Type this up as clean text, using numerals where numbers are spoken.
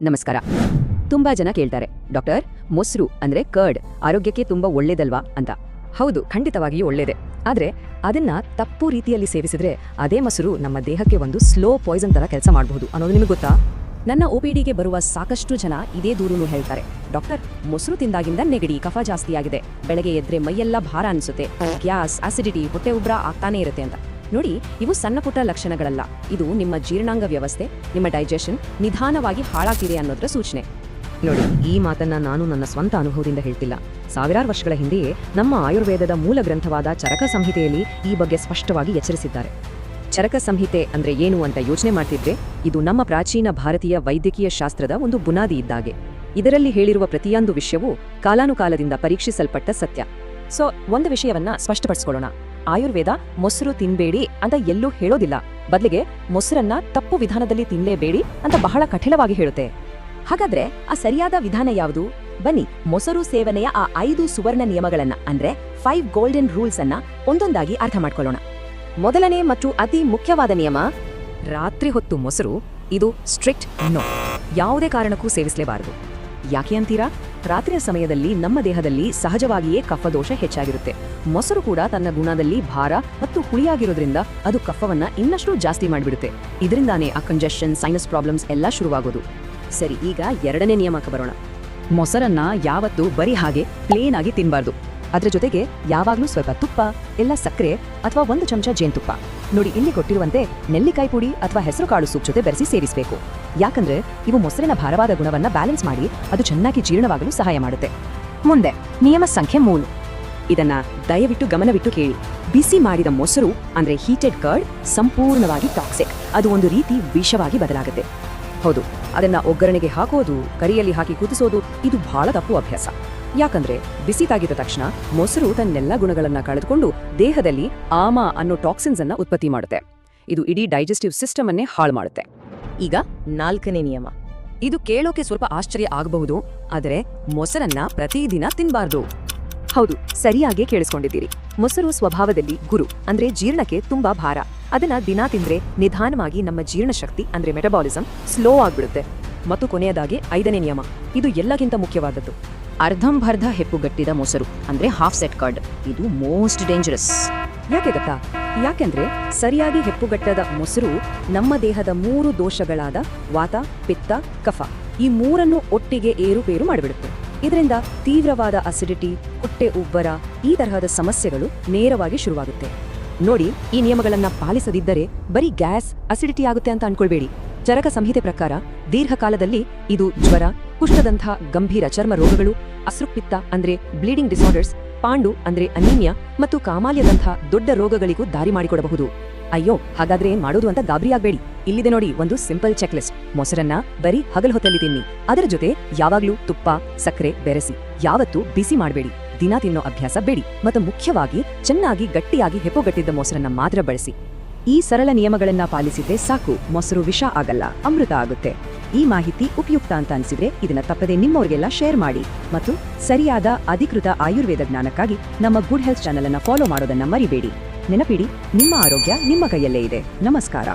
ನಮಸ್ಕಾರ. ತುಂಬಾ ಜನ ಕೇಳ್ತಾರೆ, ಡಾಕ್ಟರ್, ಮೊಸರು ಅಂದ್ರೆ ಕರ್ಡ್ ಆರೋಗ್ಯಕ್ಕೆ ತುಂಬಾ ಒಳ್ಳೇದಲ್ವಾ ಅಂತ. ಹೌದು, ಖಂಡಿತವಾಗಿಯೂ ಒಳ್ಳೇದೆ. ಆದ್ರೆ ಅದನ್ನ ತಪ್ಪು ರೀತಿಯಲ್ಲಿ ಸೇವಿಸಿದ್ರೆ ಅದೇ ಮೊಸರು ನಮ್ಮ ದೇಹಕ್ಕೆ ಒಂದು ಸ್ಲೋ ಪಾಯ್ಸನ್ ತರ ಕೆಲಸ ಮಾಡಬಹುದು ಅನ್ನೋದು ನಿಮಗೆ ಗೊತ್ತಾ? ನನ್ನ OPDಗೆ ಬರುವ ಸಾಕಷ್ಟು ಜನ ಇದೇ ದೂರುನು ಹೇಳ್ತಾರೆ, ಡಾಕ್ಟರ್, ಮೊಸರು ತಿಂದಾಗಿಂದ ನೆಗಡಿ, ಕಫ ಜಾಸ್ತಿಯಾಗಿದೆ, ಬೆಳಗ್ಗೆ ಎದ್ರೆ ಮೈಯೆಲ್ಲ ಭಾರ ಅನಿಸುತ್ತೆ, ಗ್ಯಾಸ್, ಆಸಿಡಿಟಿ, ಹೊಟ್ಟೆ ಉಬ್ರ ಆಗ್ತಾನೆ ಇರುತ್ತೆ ಅಂತ. ನೋಡಿ, ಇವು ಸಣ್ಣ ಪುಟ್ಟ ಲಕ್ಷಣಗಳಲ್ಲ. ಇದು ನಿಮ್ಮ ಜೀರ್ಣಾಂಗ ವ್ಯವಸ್ಥೆ, ನಿಮ್ಮ ಡೈಜೆಷನ್ ನಿಧಾನವಾಗಿ ಹಾಳಾಗ್ತಿದೆ ಅನ್ನೋದ್ರ ಸೂಚನೆ. ನೋಡಿ, ಈ ಮಾತನ್ನ ನಾನು ನನ್ನ ಸ್ವಂತ ಅನುಭವದಿಂದ ಹೇಳ್ತಿಲ್ಲ. ಸಾವಿರಾರು ವರ್ಷಗಳ ಹಿಂದೆಯೇ ನಮ್ಮ ಆಯುರ್ವೇದದ ಮೂಲ ಗ್ರಂಥವಾದ ಚರಕ ಸಂಹಿತೆಯಲ್ಲಿ ಈ ಬಗ್ಗೆ ಸ್ಪಷ್ಟವಾಗಿ ಎಚ್ಚರಿಸಿದ್ದಾರೆ. ಚರಕ ಸಂಹಿತೆ ಅಂದ್ರೆ ಏನು ಅಂತ ಯೋಚನೆ ಮಾಡ್ತಿದ್ರೆ, ಇದು ನಮ್ಮ ಪ್ರಾಚೀನ ಭಾರತೀಯ ವೈದ್ಯಕೀಯ ಶಾಸ್ತ್ರದ ಒಂದು ಬುನಾದಿ ಇದ್ದಾಗೆ. ಇದರಲ್ಲಿ ಹೇಳಿರುವ ಪ್ರತಿಯೊಂದು ವಿಷಯವೂ ಕಾಲಾನುಕಾಲದಿಂದ ಪರೀಕ್ಷಿಸಲ್ಪಟ್ಟ ಸತ್ಯ. ಸೊ ಒಂದು ವಿಷಯವನ್ನ ಸ್ಪಷ್ಟಪಡಿಸ್ಕೊಳ್ಳೋಣ. ಆಯುರ್ವೇದ ಮೊಸರು ತಿನ್ಬೇಡಿ ಅಂತ ಎಲ್ಲೂ ಹೇಳೋದಿಲ್ಲ. ಬದಲಿಗೆ ಮೊಸರನ್ನ ತಪ್ಪು ವಿಧಾನದಲ್ಲಿ ತಿನ್ಲೇಬೇಡಿ ಅಂತ ಬಹಳ ಕಠಿಣವಾಗಿ ಹೇಳುತ್ತೆ. ಹಾಗಾದ್ರೆ ಆ ಸರಿಯಾದ ವಿಧಾನ ಯಾವುದು? ಬನ್ನಿ, ಮೊಸರು ಸೇವನೆಯ ಆ 5 ಸುವರ್ಣ ನಿಯಮಗಳನ್ನ ಅಂದ್ರೆ 5 ಗೋಲ್ಡನ್ ರೂಲ್ಸ್ ಅನ್ನ ಒಂದೊಂದಾಗಿ ಅರ್ಥ ಮಾಡ್ಕೊಳ್ಳೋಣ. ಮೊದಲನೇ ಮತ್ತು ಅತಿ ಮುಖ್ಯವಾದ ನಿಯಮ, ರಾತ್ರಿ ಹೊತ್ತು ಮೊಸರು ಇದು ಸ್ಟ್ರಿಕ್ಟ್ ನೋ. ಯಾವುದೇ ಕಾರಣಕ್ಕೂ ಸೇವಿಸಲೇಬಾರದು. ಯಾಕೆ ಅಂತೀರಾ? ರಾತ್ರಿಯ ಸಮಯದಲ್ಲಿ ನಮ್ಮ ದೇಹದಲ್ಲಿ ಸಹಜವಾಗಿಯೇ ಕಫದೋಷ ಹೆಚ್ಚಾಗಿರುತ್ತೆ. ಮೊಸರು ಕೂಡ ತನ್ನ ಗುಣದಲ್ಲಿ ಭಾರ ಮತ್ತು ಹುಳಿಯಾಗಿರೋದ್ರಿಂದ ಅದು ಕಫವನ್ನ ಇನ್ನಷ್ಟು ಜಾಸ್ತಿ ಮಾಡಿಬಿಡುತ್ತೆ. ಇದರಿಂದಾನೇ ಆ ಕಂಜೆಷನ್, ಸೈನಸ್ ಪ್ರಾಬ್ಲಮ್ಸ್ ಎಲ್ಲ ಶುರುವಾಗೋದು. ಸರಿ, ಈಗ ಎರಡನೇ ನಿಯಮಕ್ಕೆ ಬರೋಣ. ಮೊಸರನ್ನ ಯಾವತ್ತೂ ಬರೀ ಹಾಗೆ ಪ್ಲೇನ್ ಆಗಿ ತಿನ್ಬಾರ್ದು. ಅದ್ರ ಜೊತೆಗೆ ಯಾವಾಗ್ಲೂ ಸ್ವಲ್ಪ ತುಪ್ಪ, ಎಲ್ಲ ಸಕ್ಕರೆ ಅಥವಾ 1 ಚಮಚ ಜೇನುತುಪ್ಪ, ನೋಡಿ ಇಲ್ಲಿ ಕೊಟ್ಟಿರುವಂತೆ ನೆಲ್ಲಿಕಾಯಿ ಪುಡಿ ಅಥವಾ ಹೆಸರು ಕಾಳು ಸೂಪ್ ಜೊತೆ ಬೆರೆಸಿ ಸೇರಿಸಬೇಕು. ಯಾಕಂದ್ರೆ ಇವು ಮೊಸರಿನ ಭಾರವಾದ ಗುಣವನ್ನ ಬ್ಯಾಲೆನ್ಸ್ ಮಾಡಿ ಅದು ಚೆನ್ನಾಗಿ ಜೀರ್ಣವಾಗಲು ಸಹಾಯ ಮಾಡುತ್ತೆ. ಮುಂದೆ ನಿಯಮ ಸಂಖ್ಯೆ 3. ಇದನ್ನ ದಯವಿಟ್ಟು ಗಮನವಿಟ್ಟು ಕೇಳಿ. ಬಿಸಿ ಮಾಡಿದ ಮೊಸರು ಅಂದ್ರೆ ಹೀಟೆಡ್ ಕರ್ಡ್ ಸಂಪೂರ್ಣವಾಗಿ ಟಾಕ್ಸಿಕ್. ಅದು ಒಂದು ರೀತಿ ವಿಷವಾಗಿ ಬದಲಾಗುತ್ತೆ. ಹೌದು, ಅದನ್ನ ಒಗ್ಗರಣೆಗೆ ಹಾಕೋದು, ಕರಿಯಲ್ಲಿ ಹಾಕಿ ಕುದಿಸೋದು ಇದು ಬಹಳ ತಪ್ಪು ಅಭ್ಯಾಸ. ಯಾಕಂದ್ರೆ ಬಿಸಿ ತಾಗಿದ ತಕ್ಷಣ ಮೊಸರು ತನ್ನೆಲ್ಲ ಗುಣಗಳನ್ನ ಕಳೆದುಕೊಂಡು ದೇಹದಲ್ಲಿ ಆಮ ಅನ್ನೋ ಟಾಕ್ಸಿನ್ಸ್ ಅನ್ನ ಉತ್ಪತ್ತಿ ಮಾಡುತ್ತೆ. ಇದು ಇಡೀ ಡೈಜೆಸ್ಟಿವ್ ಸಿಸ್ಟಮ್ ಅನ್ನೇ ಹಾಳು ಮಾಡುತ್ತೆ. ಈಗ 4ನೇ ನಿಯಮ. ಇದು ಕೇಳೋಕೆ ಸ್ವಲ್ಪ ಆಶ್ಚರ್ಯ ಆಗಬಹುದು, ಆದರೆ ಮೊಸರನ್ನ ಪ್ರತಿದಿನ ತಿನ್ಬಾರ್ದು. ಹೌದು, ಸರಿಯಾಗಿ ಕೇಳಿಸ್ಕೊಂಡಿದ್ದೀರಿ. ಮೊಸರು ಸ್ವಭಾವದಲ್ಲಿ ಗುರು ಅಂದ್ರೆ ಜೀರ್ಣಕ್ಕೆ ತುಂಬಾ ಭಾರ. ಅದನ್ನ ದಿನ ತಿಂದ್ರೆ ನಿಧಾನವಾಗಿ ನಮ್ಮ ಜೀರ್ಣಶಕ್ತಿ ಅಂದ್ರೆ ಮೆಟಬಾಲಿಸಮ್ ಸ್ಲೋ ಆಗ್ಬಿಡುತ್ತೆ. ಮತ್ತು ಕೊನೆಯದಾಗಿ 5ನೇ ನಿಯಮ, ಇದು ಎಲ್ಲಕ್ಕಿಂತ ಮುಖ್ಯವಾದದ್ದು. ಅರ್ಧಂಬರ್ಧ ಹೆಪ್ಪುಗಟ್ಟಿದ ಮೊಸರು ಅಂದ್ರೆ ಹಾಫ್ ಸೆಟ್ ಕರ್ಡ್ ಇದು ಮೋಸ್ಟ್ ಡೇಂಜರಸ್. ಯಾಕೆ ಗೊತ್ತಾ? ಯಾಕೆಂದ್ರೆ ಸರಿಯಾಗಿ ಹೆಪ್ಪುಗಟ್ಟದ ಮೊಸರು ನಮ್ಮ ದೇಹದ 3 ದೋಷಗಳಾದ ವಾತ, ಪಿತ್ತ, ಕಫ ಈ 3 ಒಟ್ಟಿಗೆ ಏರುಪೇರು ಮಾಡಿಬಿಡುತ್ತೆ. ಇದರಿಂದ ತೀವ್ರವಾದ ಅಸಿಡಿಟಿ, ಹೊಟ್ಟೆ ಉಬ್ಬರ ಈ ತರಹದ ಸಮಸ್ಯೆಗಳು ನೇರವಾಗಿ ಶುರುವಾಗುತ್ತೆ. ನೋಡಿ, ಈ ನಿಯಮಗಳನ್ನ ಪಾಲಿಸದಿದ್ದರೆ ಬರೀ ಗ್ಯಾಸ್, ಅಸಿಡಿಟಿ ಆಗುತ್ತೆ ಅಂತ ಅನ್ಕೊಳ್ಬೇಡಿ. ಚರಕ ಸಂಹಿತೆ ಪ್ರಕಾರ ದೀರ್ಘಕಾಲದಲ್ಲಿ ಇದು ಜ್ವರ, ಕುಷ್ಠದಂಥ ಗಂಭೀರ ಚರ್ಮ ರೋಗಗಳು, ಅಸೃಪಿತ್ತ ಅಂದ್ರೆ ಬ್ಲೀಡಿಂಗ್ ಡಿಸಾರ್ಡರ್ಸ್, ಪಾಂಡು ಅಂದ್ರೆ ಅನೀಮಿಯಾ ಮತ್ತು ಕಾಮಾಲ್ಯದಂಥ ದೊಡ್ಡ ರೋಗಗಳಿಗೂ ದಾರಿ ಮಾಡಿಕೊಡಬಹುದು. ಅಯ್ಯೋ, ಹಾಗಾದ್ರೆ ಏನ್ ಮಾಡೋದು ಅಂತ ಗಾಬರಿಯಾಗಬೇಡಿ. ಇಲ್ಲಿದೆ ನೋಡಿ ಒಂದು ಸಿಂಪಲ್ ಚೆಕ್ ಲಿಸ್ಟ್. ಮೊಸರನ್ನ ಬರೀ ಹಗಲ್ ಹೊತ್ತಲ್ಲಿ ತಿನ್ನಿ. ಅದರ ಜೊತೆ ಯಾವಾಗ್ಲೂ ತುಪ್ಪ, ಸಕ್ಕರೆ ಬೆರೆಸಿ. ಯಾವತ್ತೂ ಬಿಸಿ ಮಾಡಬೇಡಿ. ದಿನ ತಿನ್ನೋ ಅಭ್ಯಾಸ ಬೇಡಿ. ಮತ್ತು ಮುಖ್ಯವಾಗಿ ಚೆನ್ನಾಗಿ ಗಟ್ಟಿಯಾಗಿ ಹೆಪ್ಪುಗಟ್ಟಿದ್ದ ಮೊಸರನ್ನ ಮಾತ್ರ ಬಳಸಿ. ಈ ಸರಳ ನಿಯಮಗಳನ್ನ ಪಾಲಿಸಿದ್ರೆ ಸಾಕು, ಮೊಸರು ವಿಷ ಆಗಲ್ಲ, ಅಮೃತ ಆಗುತ್ತೆ. ಈ ಮಾಹಿತಿ ಉಪಯುಕ್ತ ಅಂತ ಅನಿಸಿದ್ರೆ ಇದನ್ನ ತಪ್ಪದೆ ನಿಮ್ಮವರಿಗೆಲ್ಲ ಶೇರ್ ಮಾಡಿ. ಮತ್ತು ಸರಿಯಾದ ಅಧಿಕೃತ ಆಯುರ್ವೇದ ಜ್ಞಾನಕ್ಕಾಗಿ ನಮ್ಮ ಗುಡ್ ಹೆಲ್ತ್ ಚಾನೆಲ್ ಅನ್ನ ಫಾಲೋ ಮಾಡೋದನ್ನ ಮರಿಬೇಡಿ. ನೆನಪಿಡಿ, ನಿಮ್ಮ ಆರೋಗ್ಯ ನಿಮ್ಮ ಕೈಯಲ್ಲೇ ಇದೆ. ನಮಸ್ಕಾರ.